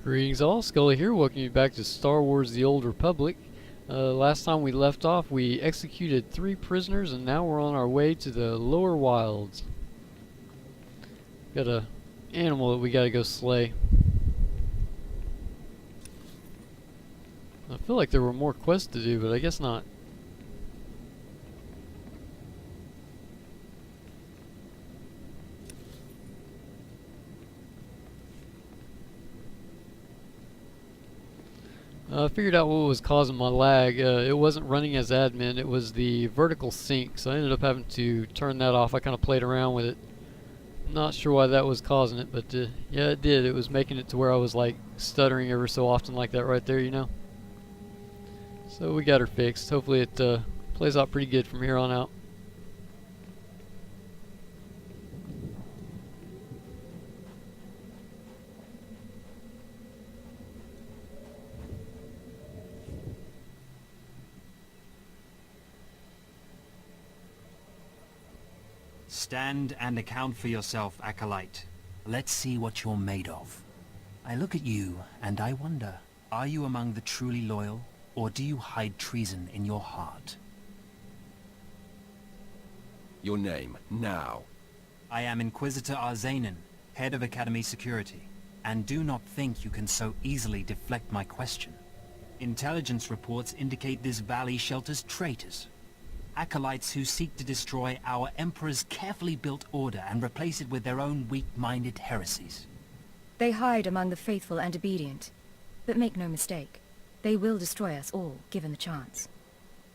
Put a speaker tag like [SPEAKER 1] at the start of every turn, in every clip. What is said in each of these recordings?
[SPEAKER 1] Greetings all, Scully here, welcome you back to Star Wars The Old Republic. Last time we left off, we executed 3 prisoners and now we're on our way to the lower wilds. Got a animal that we gotta go slay. I feel like there were more quests to do, but I guess not. I figured out what was causing my lag. It wasn't running as admin, it was the vertical sync, so I ended up having to turn that off. I kind of played around with it. Not sure why that was causing it, but yeah, it did. It was making it to where I was like stuttering ever so often like that right there, you know. So we got her fixed. Hopefully it plays out pretty good from here on out.
[SPEAKER 2] Stand and account for yourself, Acolyte. Let's see what you're made of. I look at you, and I wonder, are you among the truly loyal, or do you hide treason in your heart?
[SPEAKER 3] Your name, now.
[SPEAKER 2] I am Inquisitor Arzanen, head of Academy Security, and do not think you can so easily deflect my question. Intelligence reports indicate this valley shelters traitors. Acolytes who seek to destroy our Emperor's carefully built order and replace it with their own weak-minded heresies.
[SPEAKER 4] They hide among the faithful and obedient. But make no mistake, they will destroy us all, given the chance.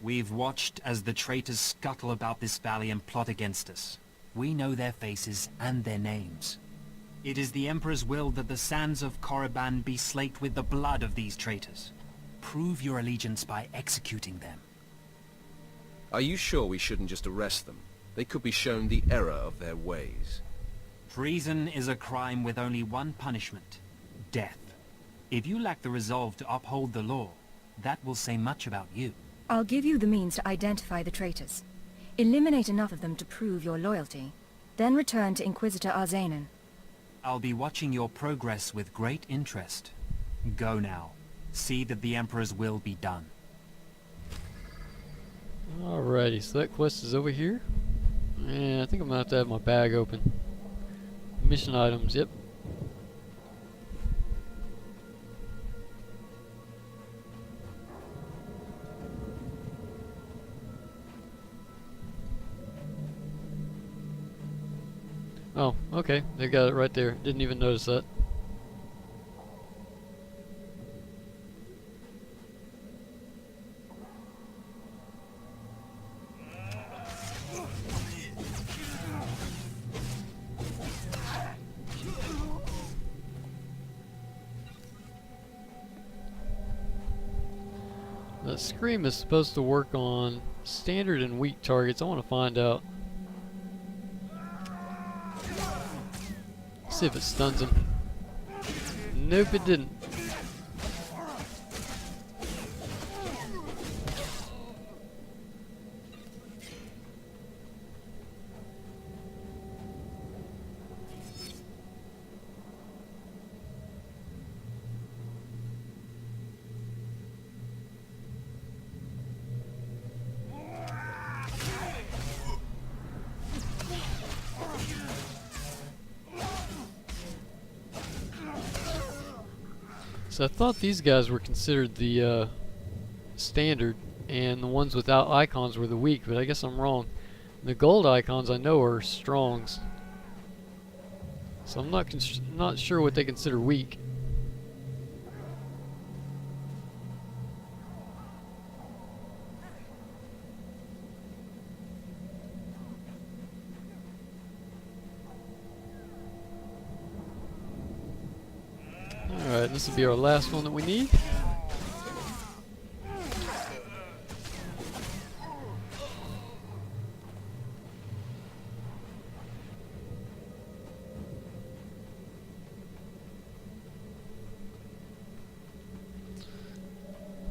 [SPEAKER 2] We've watched as the traitors scuttle about this valley and plot against us. We know their faces and their names. It is the Emperor's will that the sands of Korriban be slaked with the blood of these traitors. Prove your allegiance by executing them.
[SPEAKER 3] Are you sure we shouldn't just arrest them? They could be shown the error of their ways.
[SPEAKER 2] Treason is a crime with only one punishment: death. If you lack the resolve to uphold the law, that will say much about you.
[SPEAKER 4] I'll give you the means to identify the traitors. Eliminate enough of them to prove your loyalty. Then return to Inquisitor Arzanen.
[SPEAKER 2] I'll be watching your progress with great interest. Go now. See that the Emperor's will be done.
[SPEAKER 1] Alrighty, so that quest is over here. And I think I'm gonna have to have my bag open. Mission items, yep. Oh, okay, they got it right there. Didn't even notice that. The scream is supposed to work on standard and weak targets. I want to find out. See if it stuns him. Nope, it didn't. So I thought these guys were considered the standard, and the ones without icons were the weak, but I guess I'm wrong. The gold icons I know are strongs, so I'm not sure what they consider weak. Alright, this will be our last one that we need.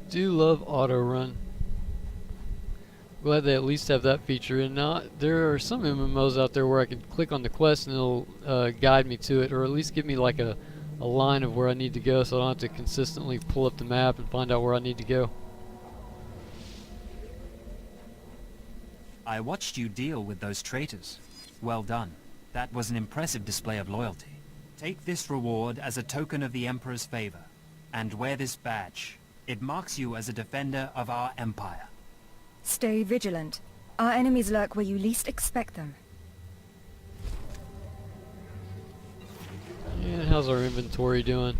[SPEAKER 1] Do love auto run. Glad they at least have that feature. And now there are some MMOs out there where I can click on the quest and it'll guide me to it, or at least give me like a a line of where I need to go, so I don't have to consistently pull up the map and find out where I need to go.
[SPEAKER 2] I watched you deal with those traitors. Well done. That was an impressive display of loyalty. Take this reward as a token of the Emperor's favor, and wear this badge. It marks you as a defender of our Empire.
[SPEAKER 4] Stay vigilant. Our enemies lurk where you least expect them.
[SPEAKER 1] And how's our inventory doing?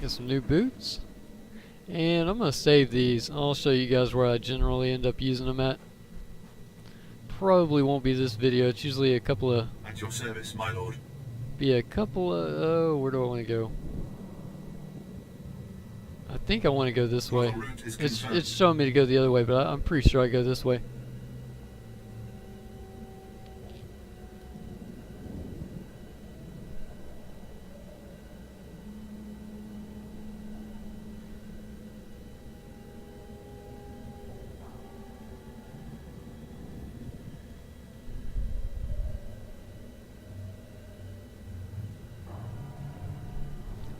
[SPEAKER 1] Get some new boots. And I'm going to save these. I'll show you guys where I generally end up using them at. Probably won't be this video. It's usually a couple of...
[SPEAKER 5] At your service, my lord.
[SPEAKER 1] Be a couple of... Oh, where do I want to go? I think I want to go this way.
[SPEAKER 5] Route is
[SPEAKER 1] It's showing me to go the other way, but I'm pretty sure I go this way.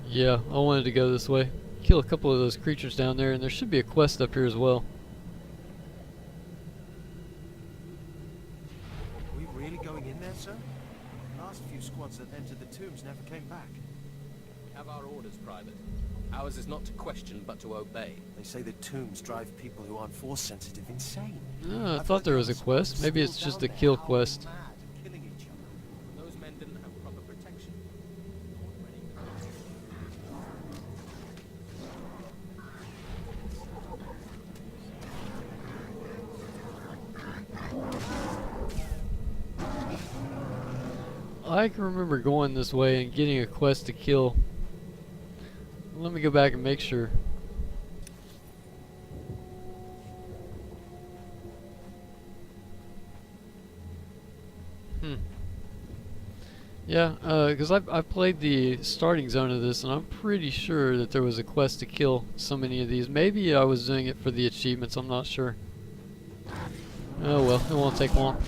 [SPEAKER 1] Yeah, I wanted to go this way. Kill a couple of those creatures down there, and there should be a quest up here as well.
[SPEAKER 6] Are we really going in there, sir? The last few squads that entered the tombs never came back.
[SPEAKER 3] Have our orders, Private. Ours is not to question, but to obey.
[SPEAKER 6] They say the tombs drive people who aren't force sensitive insane.
[SPEAKER 1] Oh, I thought there was a quest. Maybe it's just a kill quest.
[SPEAKER 6] Mad and killing each other.
[SPEAKER 3] Those men didn't have proper protection.
[SPEAKER 1] I can remember going this way and getting a quest to kill. Let me go back and make sure. Yeah, because I've played the starting zone of this, and I'm pretty sure that there was a quest to kill so many of these. Maybe I was doing it for the achievements, I'm not sure. Oh well, it won't take long.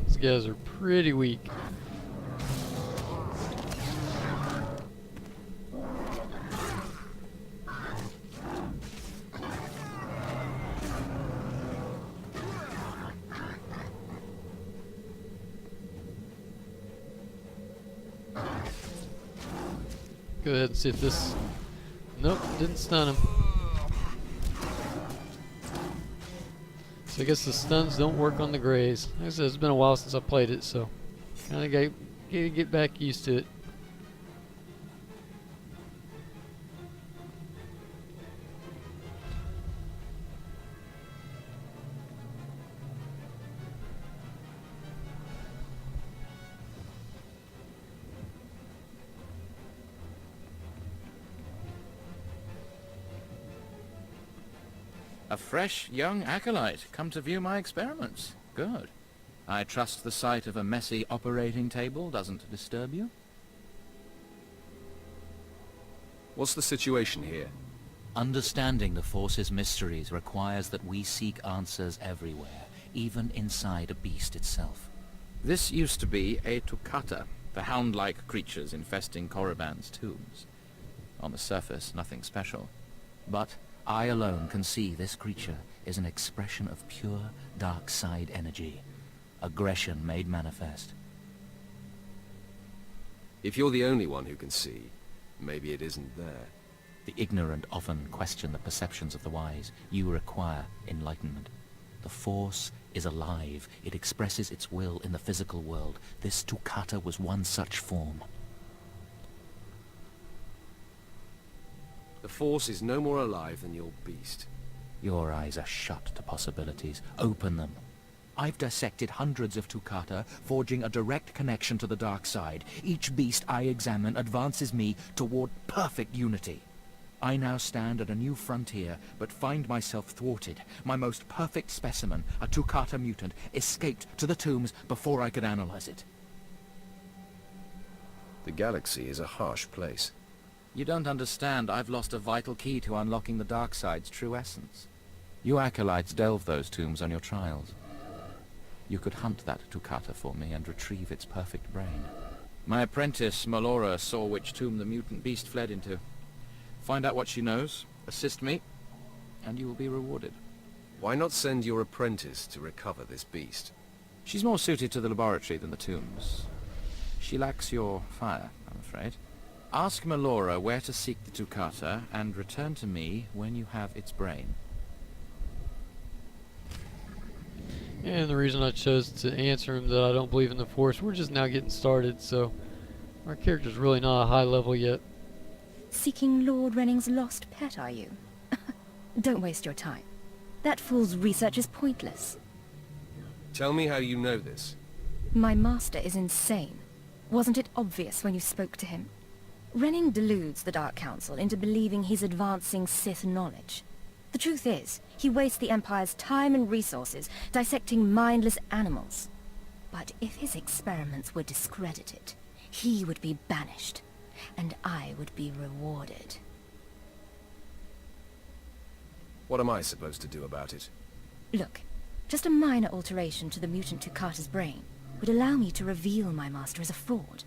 [SPEAKER 1] These guys are pretty weak. Go ahead and see if this... Nope, didn't stun him. So I guess the stuns don't work on the greys. Like I said, it's been a while since I played it, so kind of gotta get back used to it.
[SPEAKER 7] A fresh young acolyte, come to view my experiments. Good. I trust the sight of a messy operating table doesn't disturb you?
[SPEAKER 3] What's the situation here?
[SPEAKER 8] Understanding the Force's mysteries requires that we seek answers everywhere, even inside a beast itself.
[SPEAKER 7] This used to be a Tukata, the hound-like creatures infesting Korriban's tombs. On the surface, nothing special. But I alone can see this creature is an expression of pure dark side energy. Aggression made manifest.
[SPEAKER 3] If you're the only one who can see, maybe it isn't there.
[SPEAKER 8] The ignorant often question the perceptions of the wise. You require enlightenment. The Force is alive. It expresses its will in the physical world. This Tukata was one such form.
[SPEAKER 3] The Force is no more alive than your beast.
[SPEAKER 8] Your eyes are shut to possibilities. Open them. I've dissected hundreds of Tukata, forging a direct connection to the dark side. Each beast I examine advances me toward perfect unity. I now stand at a new frontier, but find myself thwarted. My most perfect specimen, a Tukata mutant, escaped to the tombs before I could analyze it.
[SPEAKER 3] The galaxy is a harsh place.
[SPEAKER 7] You don't understand. I've lost a vital key to unlocking the dark side's true essence. You acolytes delve those tombs on your trials. You could hunt that Tukata for me and retrieve its perfect brain. My apprentice, Melora, saw which tomb the mutant beast fled into. Find out what she knows, assist me, and you will be rewarded.
[SPEAKER 3] Why not send your apprentice to recover this beast?
[SPEAKER 7] She's more suited to the laboratory than the tombs. She lacks your fire, I'm afraid. Ask Melora where to seek the Tukata, and return to me when you have its brain.
[SPEAKER 1] And the reason I chose to answer him that I don't believe in the Force, we're just now getting started, so our character's really not a high level yet.
[SPEAKER 4] Seeking Lord Renning's lost pet, are you? Don't waste your time. That fool's research is pointless.
[SPEAKER 3] Tell me how you know this.
[SPEAKER 4] My master is insane. Wasn't it obvious when you spoke to him? Renning deludes the Dark Council into believing he's advancing Sith knowledge. The truth is, he wastes the Empire's time and resources dissecting mindless animals. But if his experiments were discredited, he would be banished, and I would be rewarded.
[SPEAKER 3] What am I supposed to do about it?
[SPEAKER 4] Look, just a minor alteration to the mutant Tukata's brain would allow me to reveal my master as a fraud.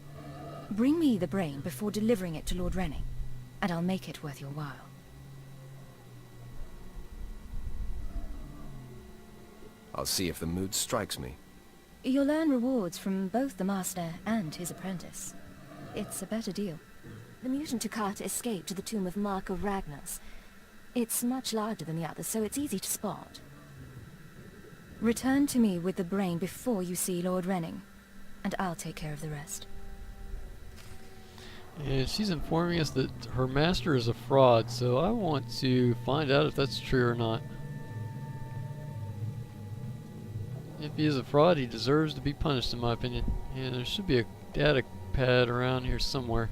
[SPEAKER 4] Bring me the brain before delivering it to Lord Renning, and I'll make it worth your while.
[SPEAKER 3] I'll see if the mood strikes me.
[SPEAKER 4] You'll earn rewards from both the master and his apprentice. It's a better deal. The mutant Tukata escaped to the tomb of Marka Ragnos. It's much larger than the others, so it's easy to spot. Return to me with the brain before you see Lord Renning, and I'll take care of the rest.
[SPEAKER 1] And she's informing us that her master is a fraud, so I want to find out if that's true or not. If he is a fraud, he deserves to be punished, in my opinion. And there should be a data pad around here somewhere.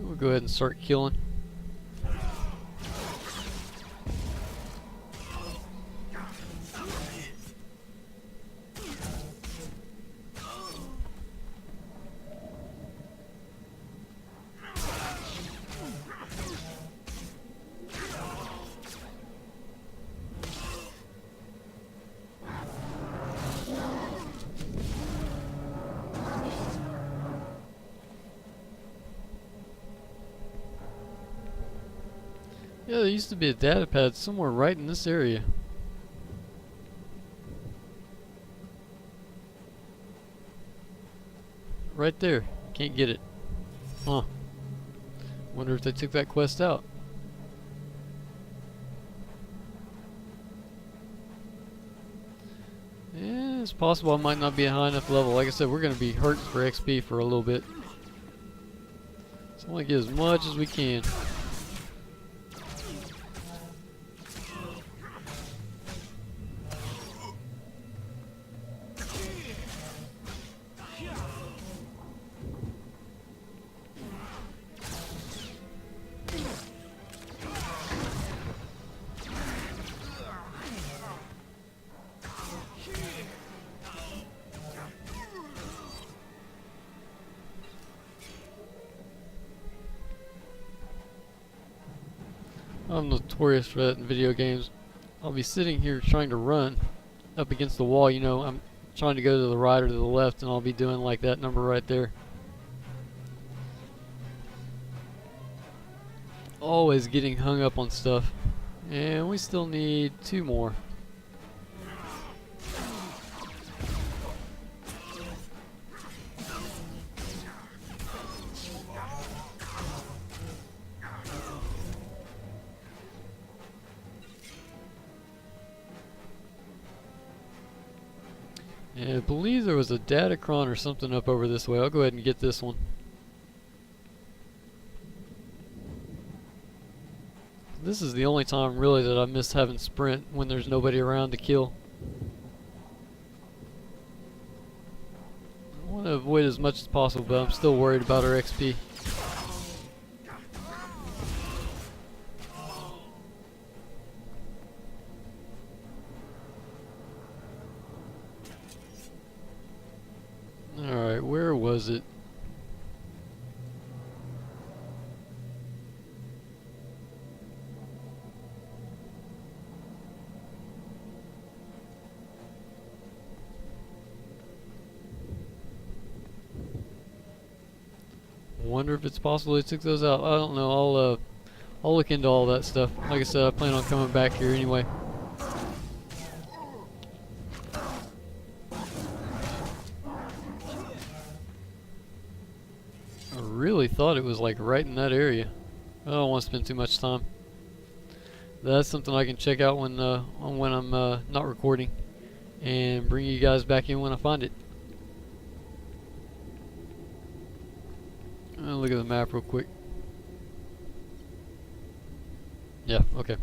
[SPEAKER 1] We'll go ahead and start killing. Yeah, there used to be a data pad somewhere right in this area. Right there. Can't get it. Huh. Wonder if they took that quest out. Yeah, it's possible I might not be a high enough level. Like I said, we're going to be hurting for XP for a little bit. So I want to get as much as we can. I'm notorious for that in video games. I'll be sitting here trying to run up against the wall, you know, I'm trying to go to the right or to the left, and I'll be doing like that number right there. Always getting hung up on stuff. And we still need 2 more. And I believe there was a Datacron or something up over this way. I'll go ahead and get this one. This is the only time really that I miss having sprint, when there's nobody around to kill. I want to avoid as much as possible, but I'm still worried about our XP. Alright, where was it? Wonder if it's possible they took those out. I don't know. I'll look into all that stuff. Like I said, I plan on coming back here anyway. I really thought it was like right in that area. I don't want to spend too much time. That's something I can check out when I'm not recording, and bring you guys back in when I find it. Look at the map real quick. Yeah, okay.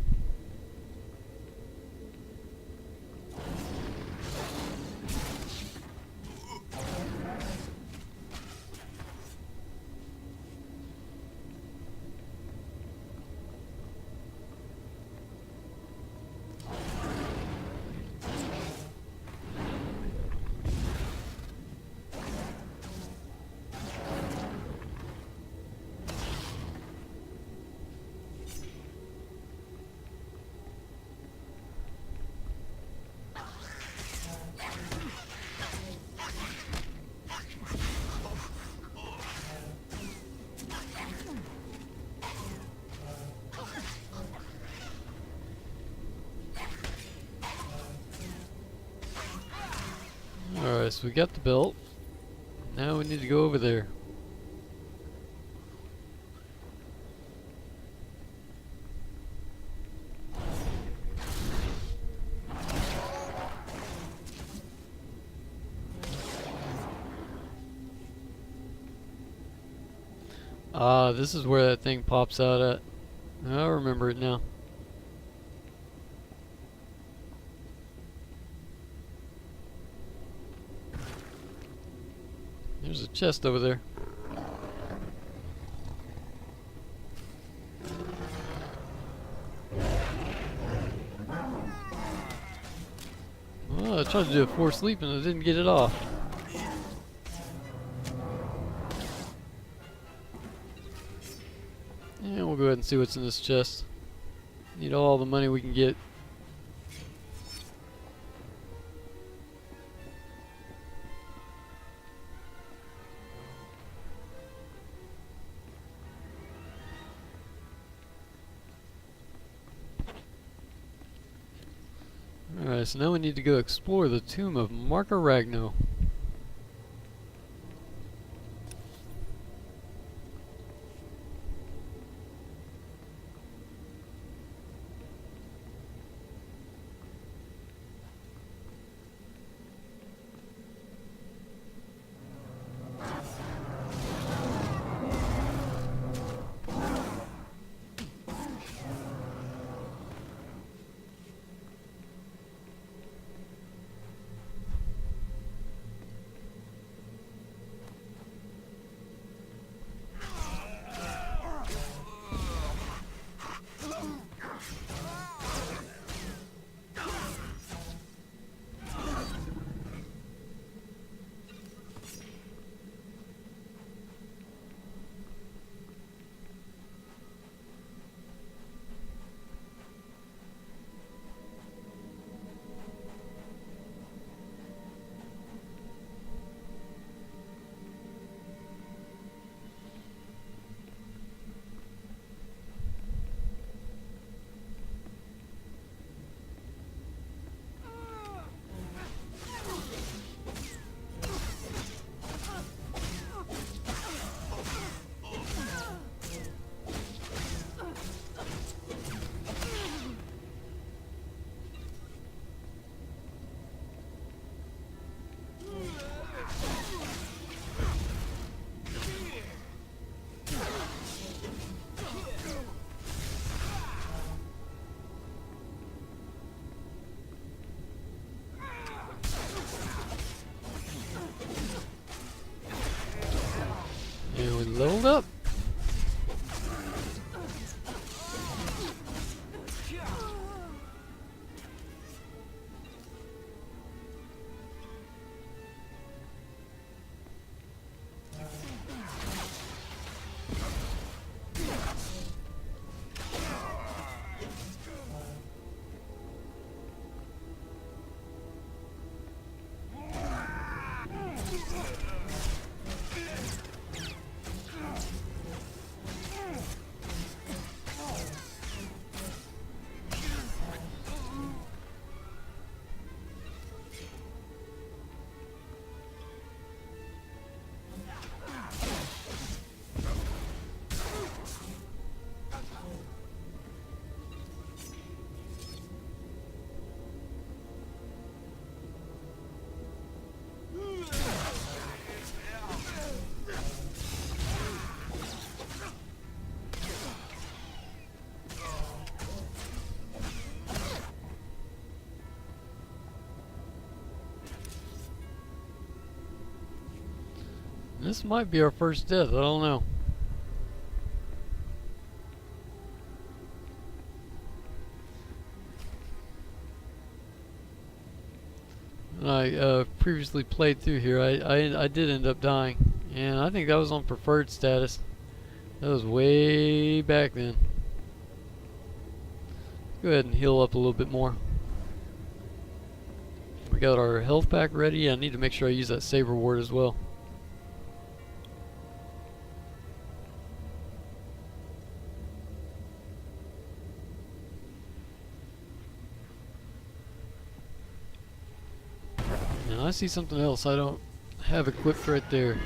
[SPEAKER 1] Alright, so we got the belt. Now we need to go over there. Ah, this is where that thing pops out at. I remember it now. There's a chest over there. Well, I tried to do a forced leap and I didn't get it off. Yeah, we'll go ahead and see what's in this chest. Need all the money we can get. Alright, so now we need to go explore the tomb of Marka Ragnos. This might be our first death, I don't know. When I previously played through here, I did end up dying, and I think that was on preferred status. That was way back then. Go ahead and heal up a little bit more. We got our health pack ready. I need to make sure I use that saber ward as well. Now I see something else I don't have equipped right there.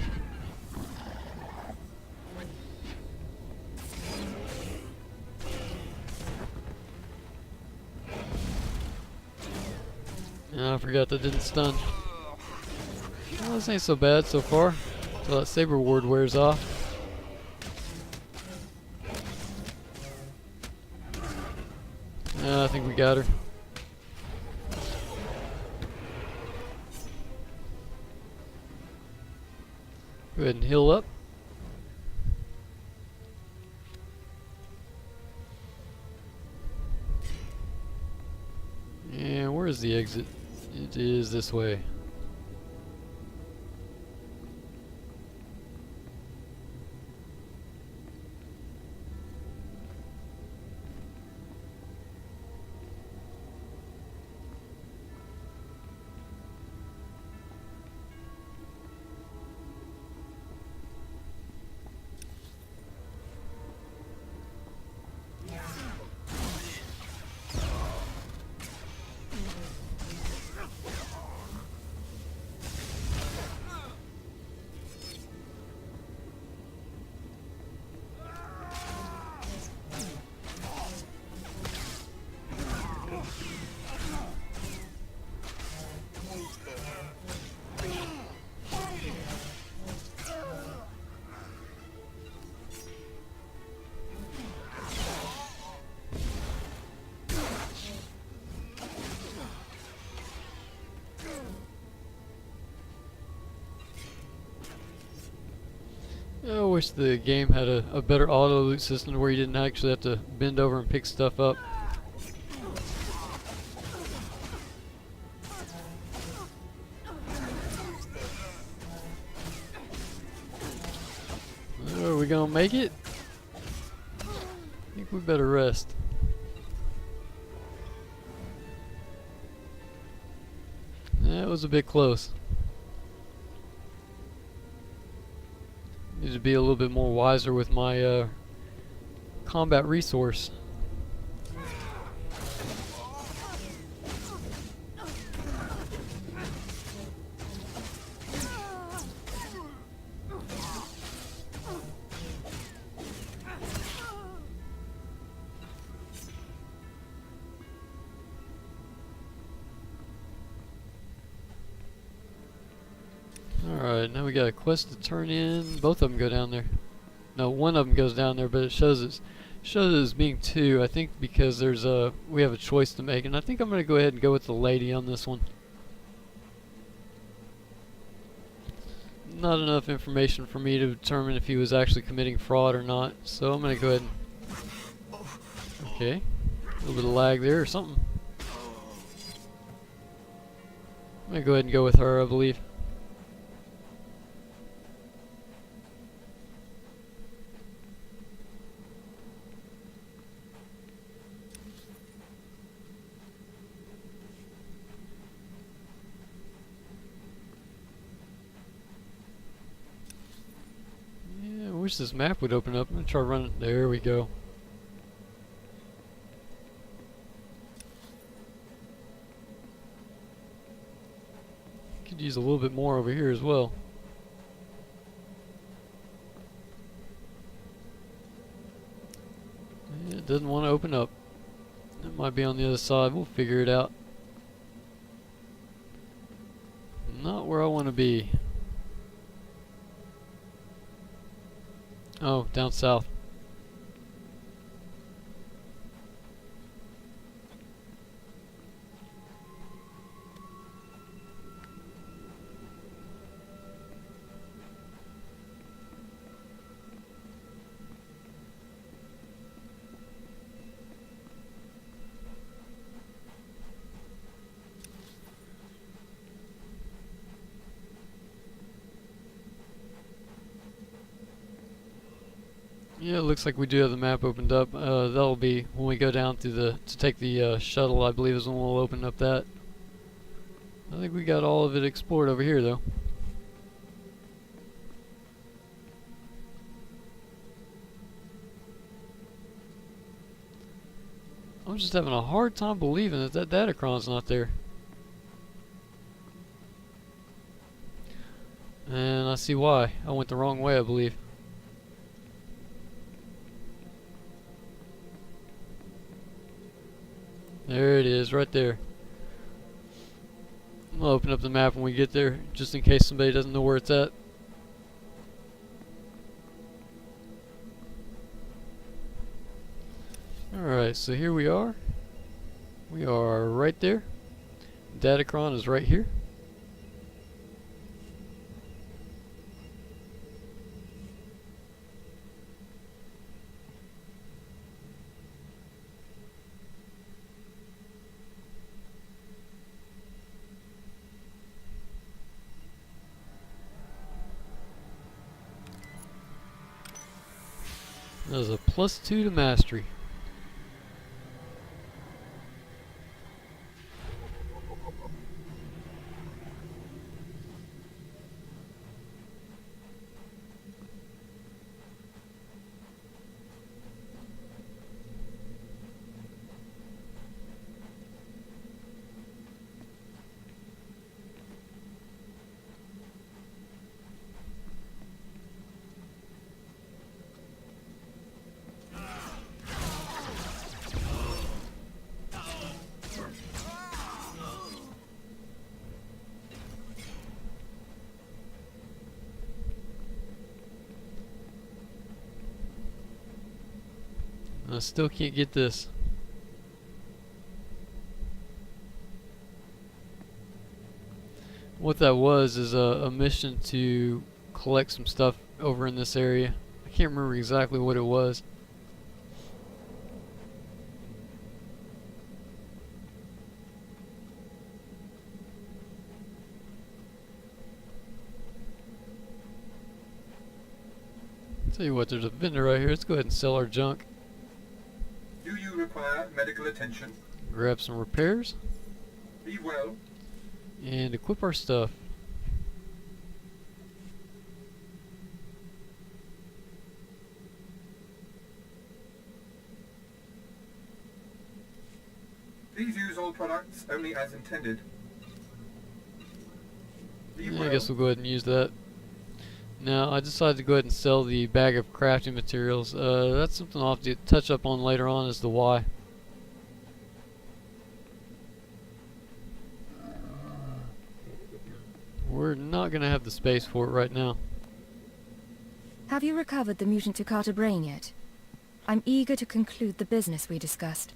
[SPEAKER 1] I forgot that didn't stun. Well, this ain't so bad so far, until that saber ward wears off. I think we got her. Go ahead and heal up. And where's the exit? It is this way. I wish the game had a better auto loot system where you didn't actually have to bend over and pick stuff up. Are we gonna make it? I think we better rest. That was a bit close. Need to be a little bit more wiser with my combat resource. Alright, now we got a quest to turn in. Both of them go down there. No, one of them goes down there, but it shows it as being two. I think because we have a choice to make, and I think I'm gonna go ahead and go with the lady on this one. Not enough information for me to determine if he was actually committing fraud or not, so I'm gonna go ahead and... Okay, a little bit of lag there or something. I'm gonna go ahead and go with her, I believe. I wish this map would open up. I'm gonna try running. There we go. Could use a little bit more over here as well. It doesn't want to open up. It might be on the other side. We'll figure it out. Not where I want to be. Oh, down south. Yeah, it looks like we do have the map opened up. That'll be when we go down to take the shuttle, I believe is when we'll open up that. I think we got all of it explored over here though. I'm just having a hard time believing that that Datacron's not there. And I see why. I went the wrong way, I believe. There it is, right there. I'll open up the map when we get there, just in case somebody doesn't know where it's at. Alright, so here we are. We are right there. Datacron is right here. There's a +2 to mastery. I still can't get this. What that was is a mission to collect some stuff over in this area. I can't remember exactly what it was. Tell you what, there's a vendor right here. Let's go ahead and sell our junk.
[SPEAKER 5] Do you require medical attention?
[SPEAKER 1] Grab some repairs.
[SPEAKER 5] Be well.
[SPEAKER 1] And equip our stuff.
[SPEAKER 5] Please use all products only as intended. Be
[SPEAKER 1] Yeah,
[SPEAKER 5] well.
[SPEAKER 1] I guess we'll go ahead and use that. Now, I decided to go ahead and sell the bag of crafting materials. That's something I'll have to touch up on later on, is the why. We're not going to have the space for it right now.
[SPEAKER 4] Have you recovered the mutant Takata brain yet? I'm eager to conclude the business we discussed.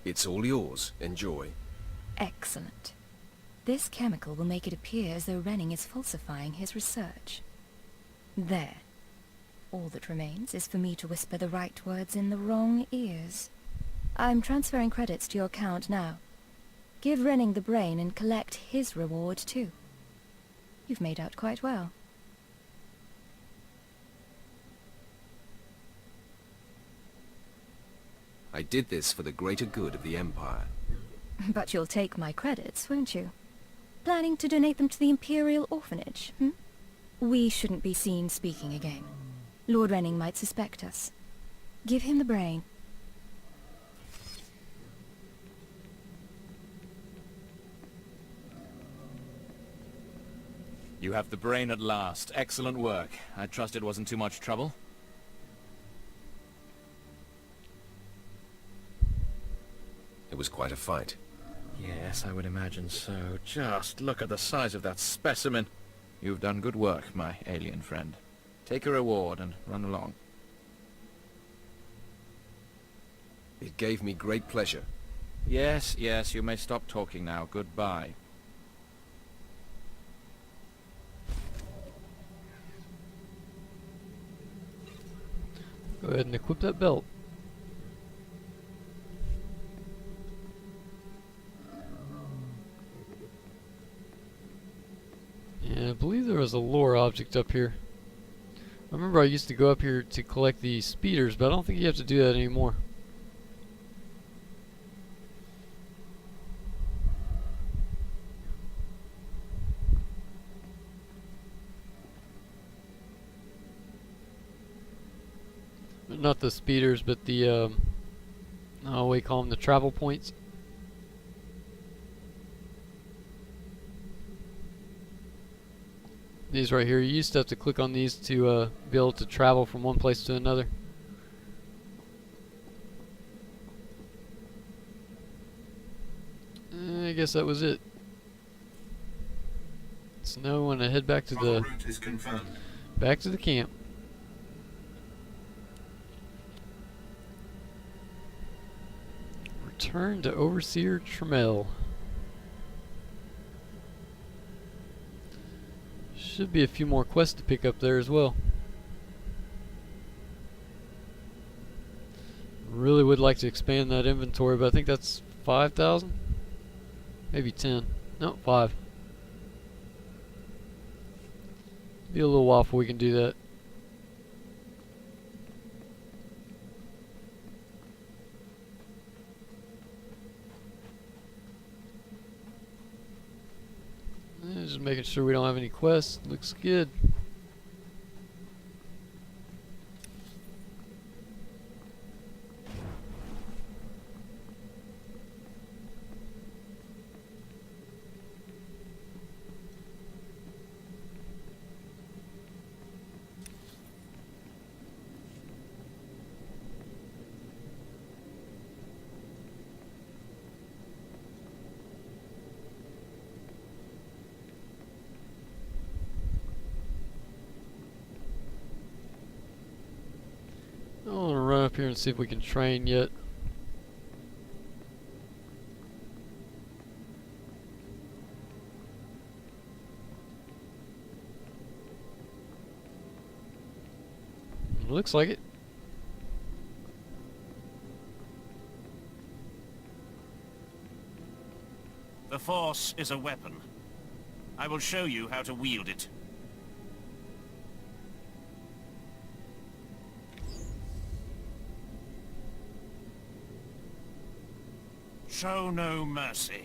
[SPEAKER 3] It's all yours. Enjoy.
[SPEAKER 4] Excellent. This chemical will make it appear as though Renning is falsifying his research. There. All that remains is for me to whisper the right words in the wrong ears. I'm transferring credits to your account now. Give Renning the brain and collect his reward too. You've made out quite well.
[SPEAKER 3] I did this for the greater good of the Empire.
[SPEAKER 4] But you'll take my credits, won't you? Planning to donate them to the Imperial Orphanage, hmm? We shouldn't be seen speaking again. Lord Renning might suspect us. Give him the brain.
[SPEAKER 7] You have the brain at last. Excellent work. I trust it wasn't too much trouble.
[SPEAKER 3] It was quite a fight.
[SPEAKER 7] Yes, I would imagine so. Just look at the size of that specimen. You've done good work, my alien friend. Take a reward and run along.
[SPEAKER 3] It gave me great pleasure.
[SPEAKER 7] Yes, yes, you may stop talking now. Goodbye.
[SPEAKER 1] Go ahead and equip that belt. And I believe there was a lore object up here. I remember I used to go up here to collect the speeders, but I don't think you have to do that anymore. Not the speeders, but the, we call them the travel points. These right here, you used to have to click on these to be able to travel from one place to another. I guess that was it. So now we want to head back to the camp. Return to Overseer Tremel. Should be a few more quests to pick up there as well. Really would like to expand that inventory, but I think that's 5,000? Maybe 10. No, 5. Be a little while before we can do that. Just making sure we don't have any quests. Looks good. I want to run up here and see if we can train yet. Looks like it.
[SPEAKER 6] The Force is a weapon. I will show you how to wield it. Show no mercy.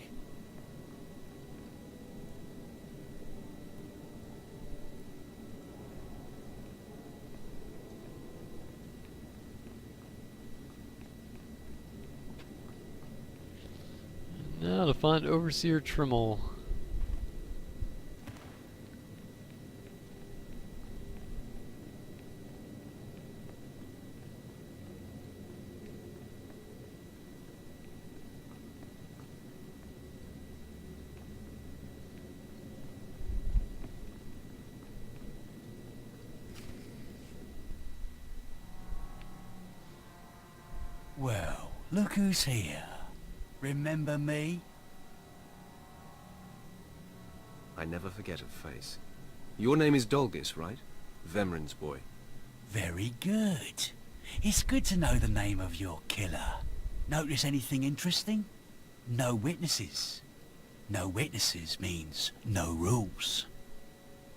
[SPEAKER 1] Now to find Overseer Tremel.
[SPEAKER 9] Well, look who's here. Remember me?
[SPEAKER 3] I never forget a face. Your name is Dolgis, right? Vemrin's boy.
[SPEAKER 9] Very good. It's good to know the name of your killer. Notice anything interesting? No witnesses. No witnesses means no rules.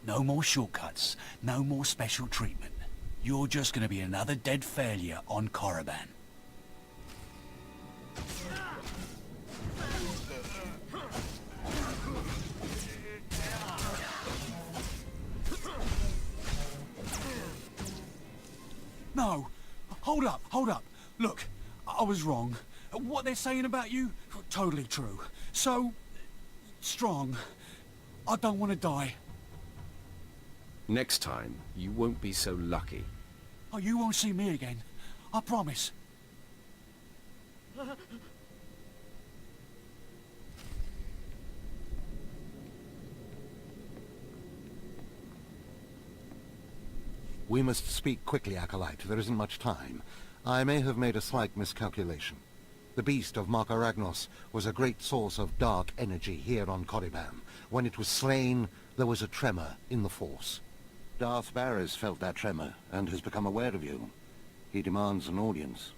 [SPEAKER 9] No more shortcuts, no more special treatment. You're just gonna be another dead failure on Korriban. No! Hold up, hold up. Look, I was wrong. What they're saying about you, totally true. So, strong. I don't want to die.
[SPEAKER 3] Next time, you won't be so lucky.
[SPEAKER 9] Oh, you won't see me again. I promise.
[SPEAKER 10] We must speak quickly, Acolyte. There isn't much time. I may have made a slight miscalculation. The beast of Marka Ragnos was a great source of dark energy here on Korriban. When it was slain, there was a tremor in the Force. Darth Barras felt that tremor and has become aware of you. He demands an audience.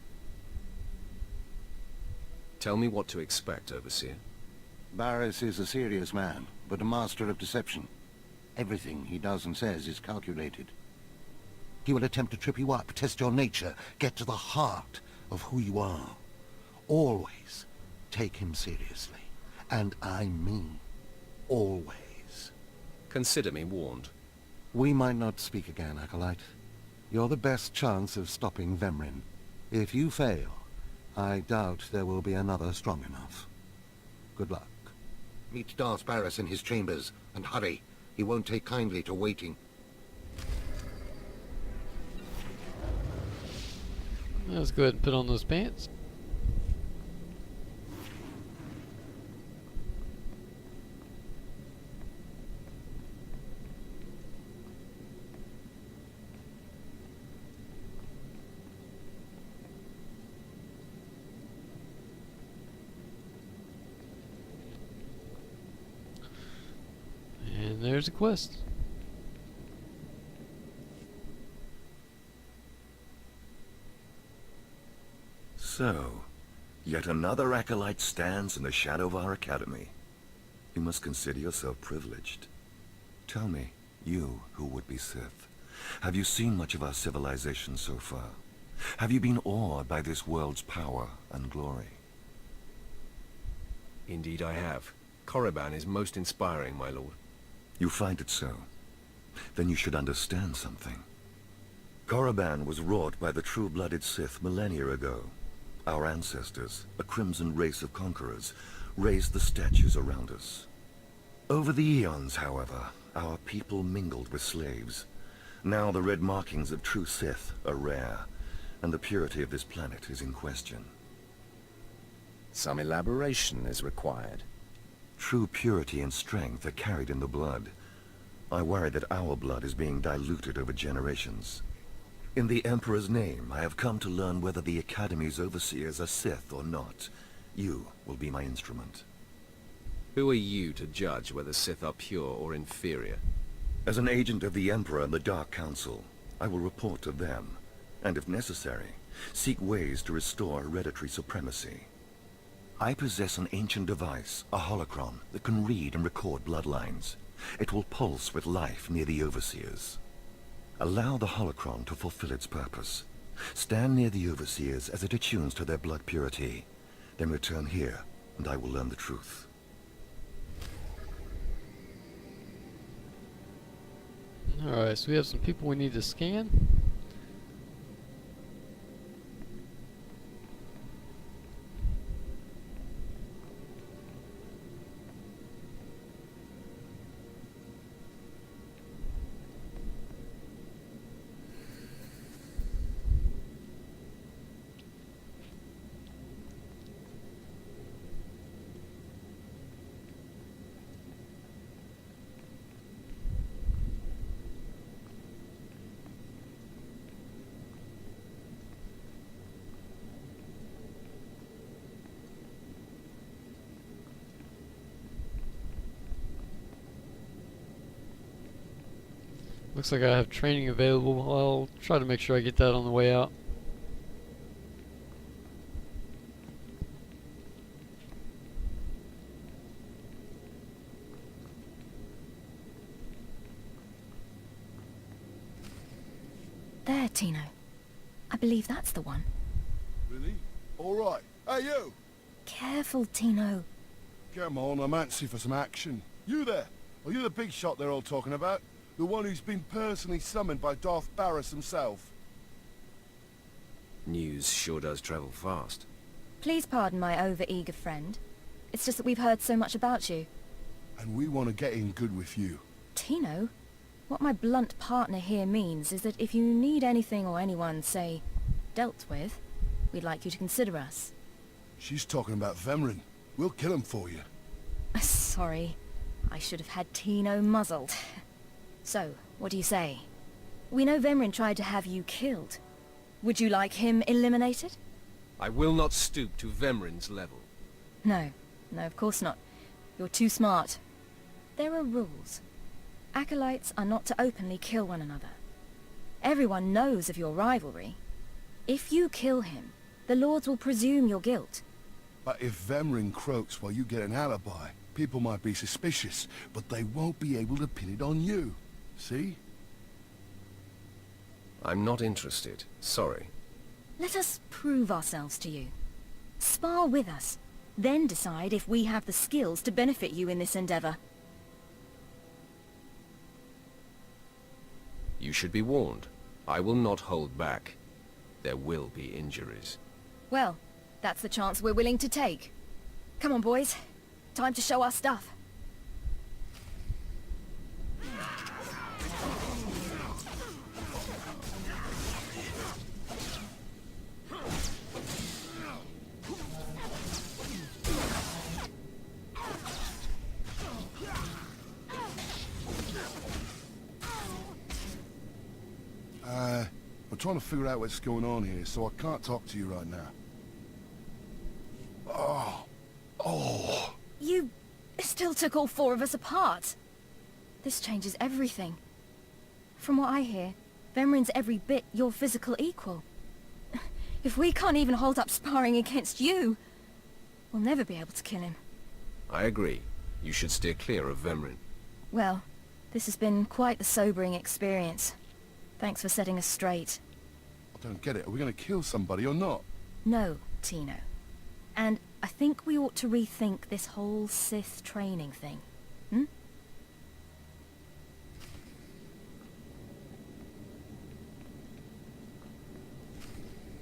[SPEAKER 3] Tell me what to expect, Overseer.
[SPEAKER 10] Baras is a serious man, but a master of deception. Everything he does and says is calculated. He will attempt to trip you up, test your nature, get to the heart of who you are. Always take him seriously. And I mean always.
[SPEAKER 3] Consider me warned.
[SPEAKER 10] We might not speak again, Acolyte. You're the best chance of stopping Vemrin. If you fail, I doubt there will be another strong enough. Good luck. Meet Darth Barras in his chambers, and hurry. He won't take kindly to waiting.
[SPEAKER 1] Let's go ahead and put on those pants. And there's a quest.
[SPEAKER 11] So, yet another acolyte stands in the shadow of our academy. You must consider yourself privileged. Tell me, you who would be Sith, have you seen much of our civilization so far? Have you been awed by this world's power and glory?
[SPEAKER 3] Indeed I have. Korriban is most inspiring, my lord.
[SPEAKER 11] You find it so? Then you should understand something. Korriban was wrought by the true-blooded Sith millennia ago. Our ancestors, a crimson race of conquerors, raised the statues around us. Over the eons, however, our people mingled with slaves. Now the red markings of true Sith are rare, and the purity of this planet is in question.
[SPEAKER 3] Some elaboration is required.
[SPEAKER 11] True purity and strength are carried in the blood. I worry that our blood is being diluted over generations. In the Emperor's name, I have come to learn whether the Academy's overseers are Sith or not. You will be my instrument.
[SPEAKER 3] Who are you to judge whether Sith are pure or inferior?
[SPEAKER 11] As an agent of the Emperor and the Dark Council, I will report to them, and if necessary, seek ways to restore hereditary supremacy. I possess an ancient device, a holocron, that can read and record bloodlines. It will pulse with life near the overseers. Allow the holocron to fulfill its purpose. Stand near the overseers as it attunes to their blood purity. Then return here, and I will learn the truth.
[SPEAKER 1] Alright, so we have some people we need to scan. Looks like I have training available. I'll try to make sure I get that on the way out.
[SPEAKER 4] There, Tino. I believe that's the one.
[SPEAKER 6] Really? All right. Hey, you!
[SPEAKER 4] Careful, Tino.
[SPEAKER 6] Come on, I'm antsy for some action. You there? Are you the big shot they're all talking about? The one who's been personally summoned by Darth Barras himself?
[SPEAKER 3] News sure does travel fast.
[SPEAKER 4] Please pardon my over-eager friend. It's just that we've heard so much about you.
[SPEAKER 6] And we want to get in good with you.
[SPEAKER 4] Tino, what my blunt partner here means is that if you need anything or anyone, say, dealt with, we'd like you to consider us.
[SPEAKER 6] She's talking about Vemrin. We'll kill him for you.
[SPEAKER 4] Sorry. I should have had Tino muzzled. So, what do you say? We know Vemrin tried to have you killed. Would you like him eliminated?
[SPEAKER 3] I will not stoop to Vemrin's level.
[SPEAKER 4] No. No, of course not. You're too smart. There are rules. Acolytes are not to openly kill one another. Everyone knows of your rivalry. If you kill him, the Lords will presume your guilt.
[SPEAKER 6] But if Vemrin croaks while you get an alibi, people might be suspicious, but they won't be able to pin it on you. See?
[SPEAKER 3] I'm not interested. Sorry.
[SPEAKER 4] Let us prove ourselves to you. Spar with us, then decide if we have the skills to benefit you in this endeavor.
[SPEAKER 3] You should be warned. I will not hold back. There will be injuries.
[SPEAKER 4] Well, that's the chance we're willing to take. Come on, boys. Time to show our stuff.
[SPEAKER 6] I'm trying to figure out what's going on here, so I can't talk to you right now. Oh.
[SPEAKER 4] You still took all 4 of us apart. This changes everything. From what I hear, Vemrin's every bit your physical equal. If we can't even hold up sparring against you, we'll never be able to kill him.
[SPEAKER 3] I agree. You should steer clear of Vemrin.
[SPEAKER 4] Well, this has been quite the sobering experience. Thanks for setting us straight.
[SPEAKER 6] I don't get it. Are we going to kill somebody or not?
[SPEAKER 4] No, Tino. And I think we ought to rethink this whole Sith training thing. Hmm?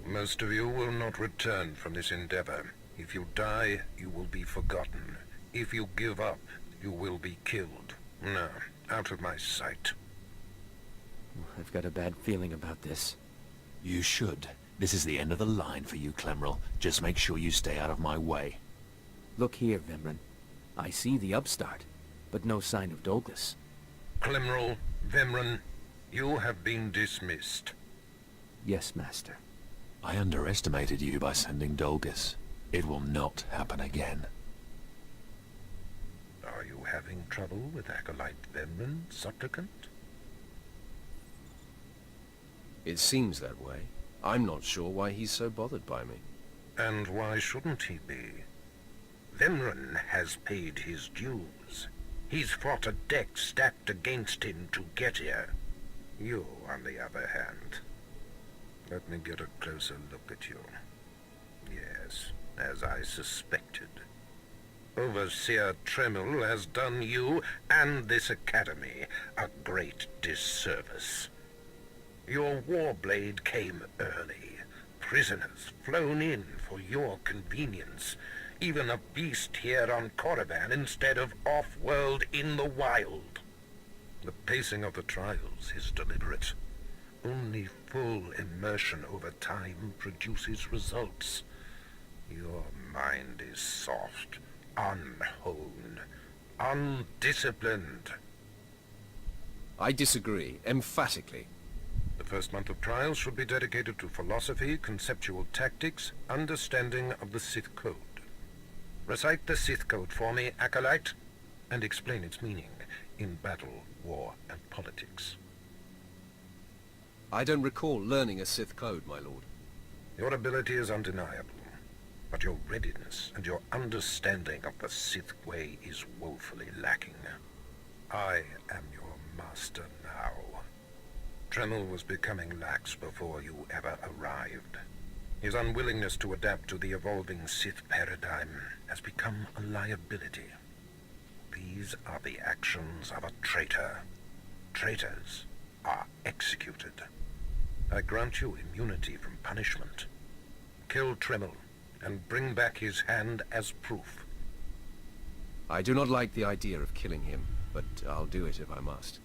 [SPEAKER 12] Most of you will not return from this endeavor. If you die, you will be forgotten. If you give up, you will be killed. No, out of my sight.
[SPEAKER 13] I've got a bad feeling about this.
[SPEAKER 8] You should. This is the end of the line for you, Clemrel. Just make sure you stay out of my way.
[SPEAKER 13] Look here, Vemrin. I see the upstart, but no sign of Dolgus.
[SPEAKER 12] Clemrel, Vemrin, you have been dismissed.
[SPEAKER 13] Yes, Master.
[SPEAKER 8] I underestimated you by sending Dolgus. It will not happen again.
[SPEAKER 12] Are you having trouble with Acolyte Vemrin, supplicant?
[SPEAKER 3] It seems that way. I'm not sure why he's so bothered by me.
[SPEAKER 12] And why shouldn't he be? Vemrin has paid his dues. He's fought a deck stacked against him to get here. You, on the other hand... Let me get a closer look at you. Yes, as I suspected. Overseer Tremel has done you and this academy a great disservice. Your warblade came early. Prisoners flown in for your convenience. Even a beast here on Korriban instead of off-world in the wild. The pacing of the trials is deliberate. Only full immersion over time produces results. Your mind is soft, unhoned, undisciplined.
[SPEAKER 3] I disagree, emphatically.
[SPEAKER 12] The first month of trials should be dedicated to philosophy, conceptual tactics, understanding of the Sith Code. Recite the Sith Code for me, Acolyte, and explain its meaning in battle, war, and politics.
[SPEAKER 3] I don't recall learning a Sith code, my lord.
[SPEAKER 12] Your ability is undeniable, but your readiness and your understanding of the Sith way is woefully lacking. I am your master now. Tremel was becoming lax before you ever arrived. His unwillingness to adapt to the evolving Sith paradigm has become a liability. These are the actions of a traitor. Traitors are executed. I grant you immunity from punishment. Kill Tremel and bring back his hand as proof.
[SPEAKER 3] I do not like the idea of killing him, but I'll do it if I must.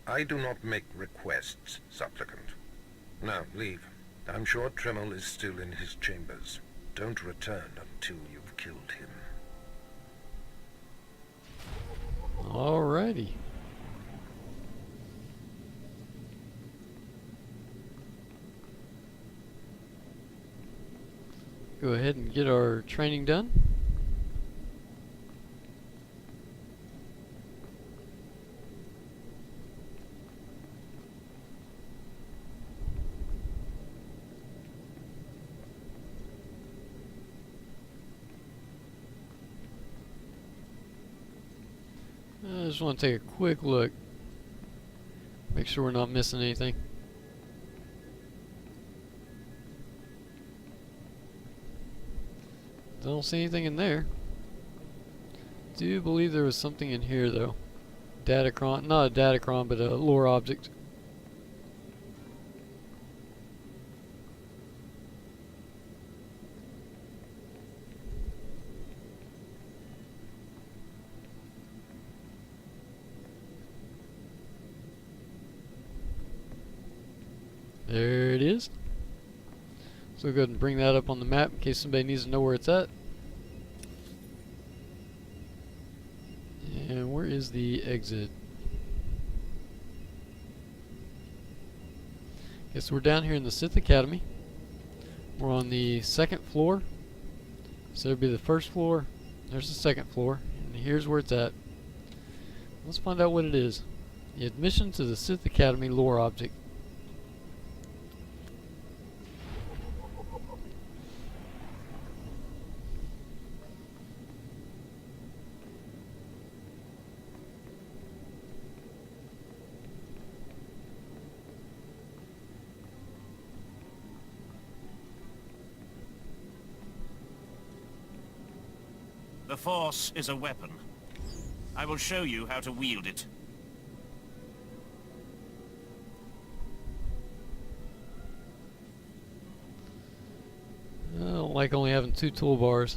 [SPEAKER 12] I do not make requests, supplicant. Now, leave. I'm sure Tremel is still in his chambers. Don't return until you've killed him.
[SPEAKER 1] Alrighty. Go ahead and get our training done. I just want to take a quick look. Make sure we're not missing anything. don't see anything in there. Do believe there was something in here though. Datacron, not a Datacron, but a lore object. There it is. So we'll go ahead and bring that up on the map in case somebody needs to know where it's at. And where is the exit? Guess we're down here in the Sith Academy. We're on the second floor. So there'll be the first floor. There's the second floor. And here's where it's at. Let's find out what it is. The admission to the Sith Academy lore object.
[SPEAKER 14] The Force is a weapon. I will show you how to wield it.
[SPEAKER 1] I don't like only having 2 toolbars.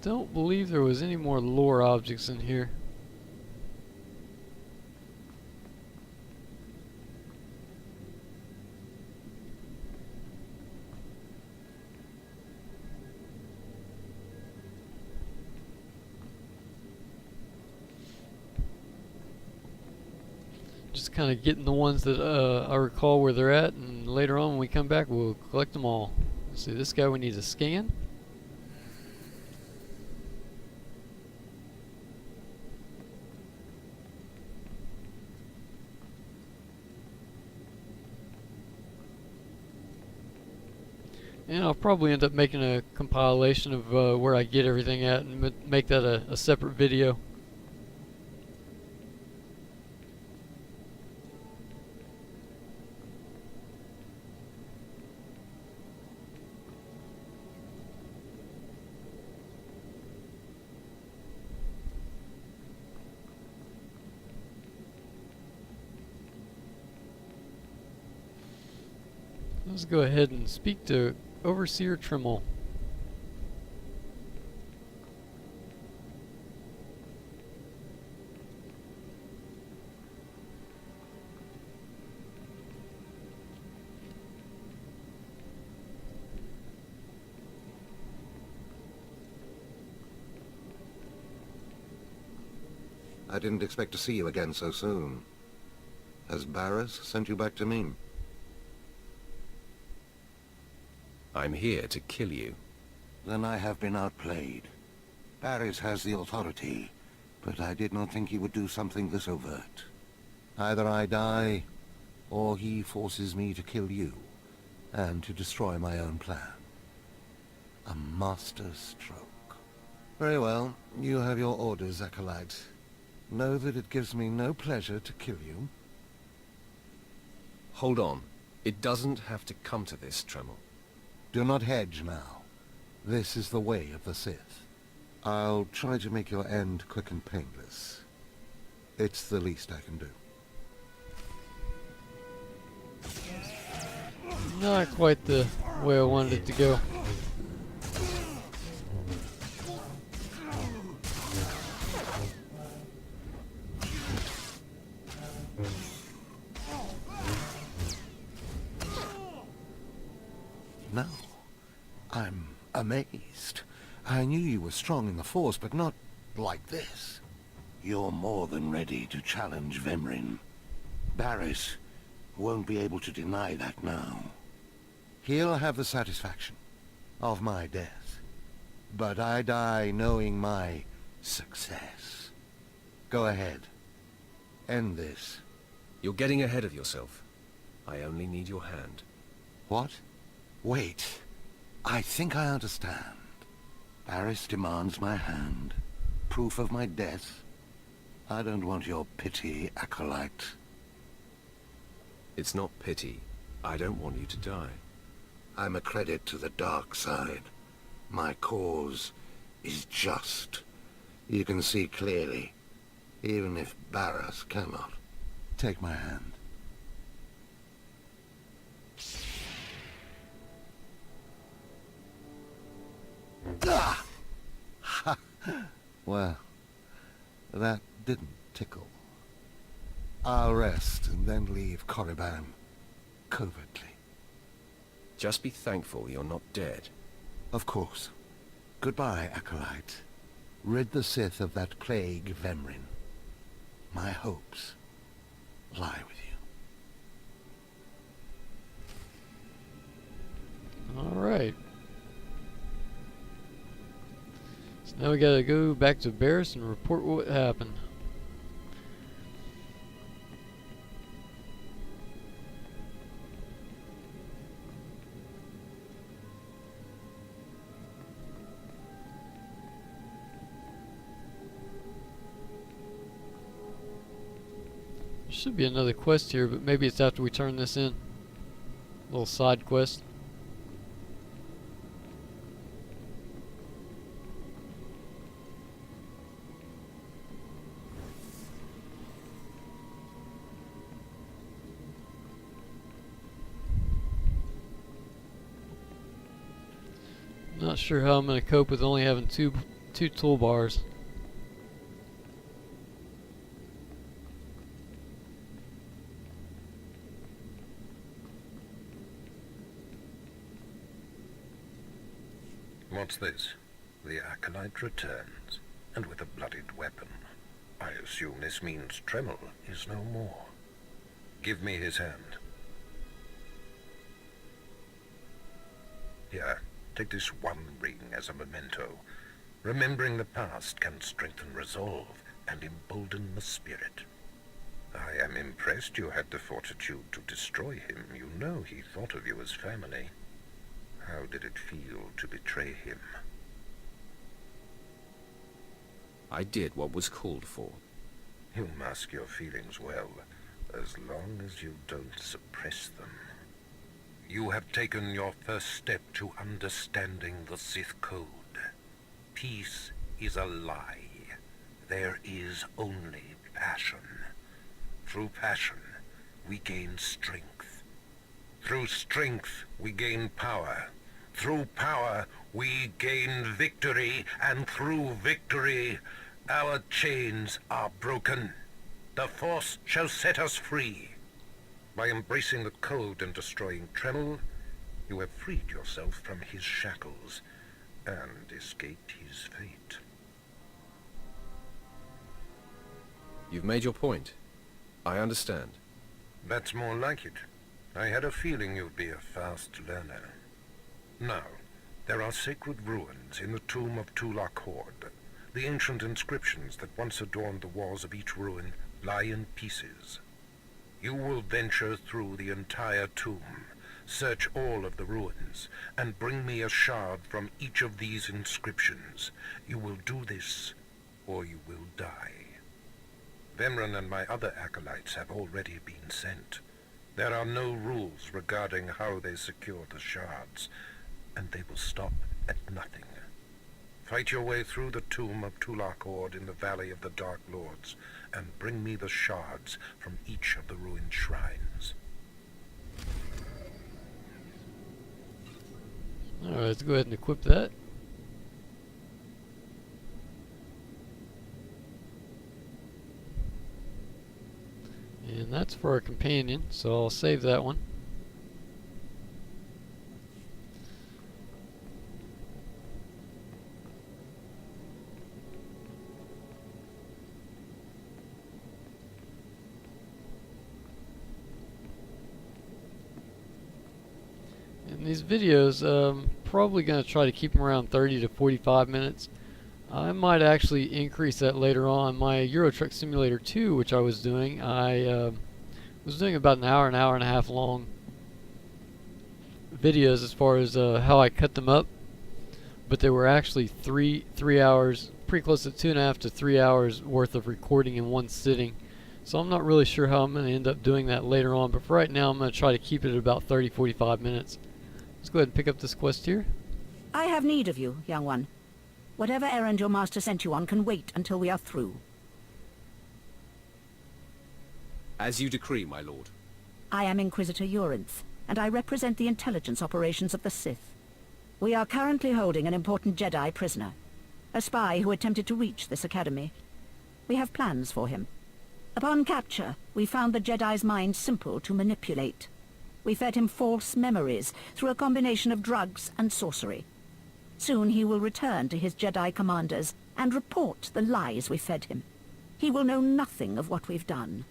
[SPEAKER 1] Don't believe there was any more lore objects in here. Just kind of getting the ones that I recall where they're at, and later on when we come back we'll collect them all. Let's see, this guy we need to scan. And I'll probably end up making a compilation of where I get everything at and make that a separate video. Let's go ahead and speak to Overseer Tremel.
[SPEAKER 10] I didn't expect to see you again so soon. Has Baras sent you back to me?
[SPEAKER 3] I'm here to kill you.
[SPEAKER 10] Then I have been outplayed. Baras has the authority, but I did not think he would do something this overt. Either I die, or he forces me to kill you, and to destroy my own plan. A master stroke. Very well, you have your orders, Acolyte. Know that it gives me no pleasure to kill you.
[SPEAKER 3] Hold on. It doesn't have to come to this, Tremel.
[SPEAKER 10] Do not hedge now. This is the way of the Sith. I'll try to make your end quick and painless. It's the least I can do.
[SPEAKER 1] Not quite the way I wanted it to go.
[SPEAKER 10] No. I'm amazed. I knew you were strong in the Force, but not like this. You're more than ready to challenge Vemrin. Baras won't be able to deny that now. He'll have the satisfaction of my death. But I die knowing my success. Go ahead. End this.
[SPEAKER 3] You're getting ahead of yourself. I only need your hand.
[SPEAKER 10] What? Wait. I think I understand. Baras demands my hand. Proof of my death. I don't want your pity, Acolyte.
[SPEAKER 3] It's not pity. I don't want you to die.
[SPEAKER 10] I'm a credit to the dark side. My cause is just. You can see clearly, even if Baras cannot. Take my hand. Ah! Ha! Well, that didn't tickle. I'll rest and then leave Korriban covertly.
[SPEAKER 3] Just be thankful you're not dead.
[SPEAKER 10] Of course. Goodbye, Acolyte. Rid the Sith of that plague, Vemrin. My hopes lie with you.
[SPEAKER 1] Alright. So now we gotta go back to Baras and report what happened. There should be another quest here, but maybe it's after we turn this in. Little side quest. Not sure how I'm going to cope with only having two toolbars.
[SPEAKER 12] What's this? The Acolyte returns, and with a bloodied weapon. I assume this means Tremel is no more. Give me his hand. Here, take this one ring as a memento. Remembering the past can strengthen resolve and embolden the spirit. I am impressed you had the fortitude to destroy him. You know he thought of you as family. How did it feel to betray him?
[SPEAKER 3] I did what was called for.
[SPEAKER 12] You mask your feelings well, as long as you don't suppress them. You have taken your first step to understanding the Sith Code. Peace is a lie. There is only passion. Through passion, we gain strength. Through strength, we gain power. Through power, we gain victory, and through victory, our chains are broken. The Force shall set us free. By embracing the code and destroying Tremel, you have freed yourself from his shackles and escaped his fate.
[SPEAKER 3] You've made your point. I understand.
[SPEAKER 12] That's more like it. I had a feeling you'd be a fast learner. Now, there are sacred ruins in the tomb of Tulak Hord. The ancient inscriptions that once adorned the walls of each ruin lie in pieces. You will venture through the entire tomb, search all of the ruins, and bring me a shard from each of these inscriptions. You will do this, or you will die. Vemrin and my other acolytes have already been sent. There are no rules regarding how they secure the shards, and they will stop at nothing. Fight your way through the tomb of Tulak Hord in the Valley of the Dark Lords, and bring me the shards from each of the ruined shrines.
[SPEAKER 1] Alright, let's go ahead and equip that. And that's for our companion, so I'll save that one. And these videos, probably going to try to keep them around 30 to 45 minutes. I might actually increase that later on. My Euro Truck Simulator 2, which I was doing, I was doing about an hour and a half long videos as far as how I cut them up, but they were actually three hours, pretty close to 2.5 to 3 hours worth of recording in one sitting. So I'm not really sure how I'm going to end up doing that later on, but for right now I'm going to try to keep it at about 30-45 minutes. Let's go ahead and pick up this quest here.
[SPEAKER 15] I have need of you, young one. Whatever errand your master sent you on can wait until we are through.
[SPEAKER 3] As you decree, my lord.
[SPEAKER 15] I am Inquisitor Urinth, and I represent the intelligence operations of the Sith. We are currently holding an important Jedi prisoner, a spy who attempted to reach this academy. We have plans for him. Upon capture, we found the Jedi's mind simple to manipulate. We fed him false memories through a combination of drugs and sorcery. Soon he will return to his Jedi commanders and report the lies we fed him. He will know nothing of what we've done.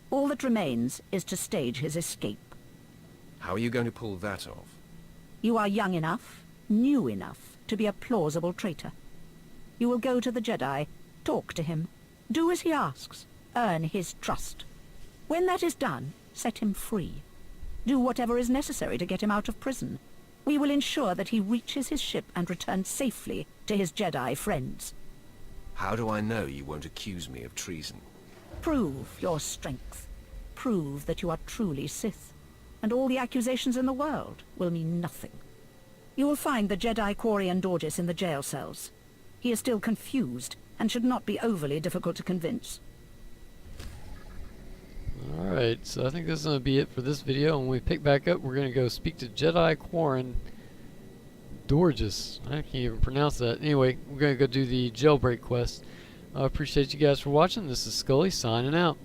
[SPEAKER 15] All that remains is to stage his escape.
[SPEAKER 3] How are you going to pull that off?
[SPEAKER 15] You are young enough, new enough, to be a plausible traitor. You will go to the Jedi, talk to him, do as he asks, earn his trust. When that is done, set him free. Do whatever is necessary to get him out of prison. We will ensure that he reaches his ship and returns safely to his Jedi friends.
[SPEAKER 3] How do I know you won't accuse me of treason?
[SPEAKER 15] Prove your strength. Prove that you are truly Sith, and all the accusations in the world will mean nothing. You will find the Jedi Quarian Dorgis in the jail cells. He is still confused, and should not be overly difficult to convince.
[SPEAKER 1] Alright, so I think this is going to be it for this video. When we pick back up, we're going to go speak to Jedi Quarian Dorgis. I can't even pronounce that. Anyway, we're going to go do the jailbreak quest. I appreciate you guys for watching. This is Scully signing out.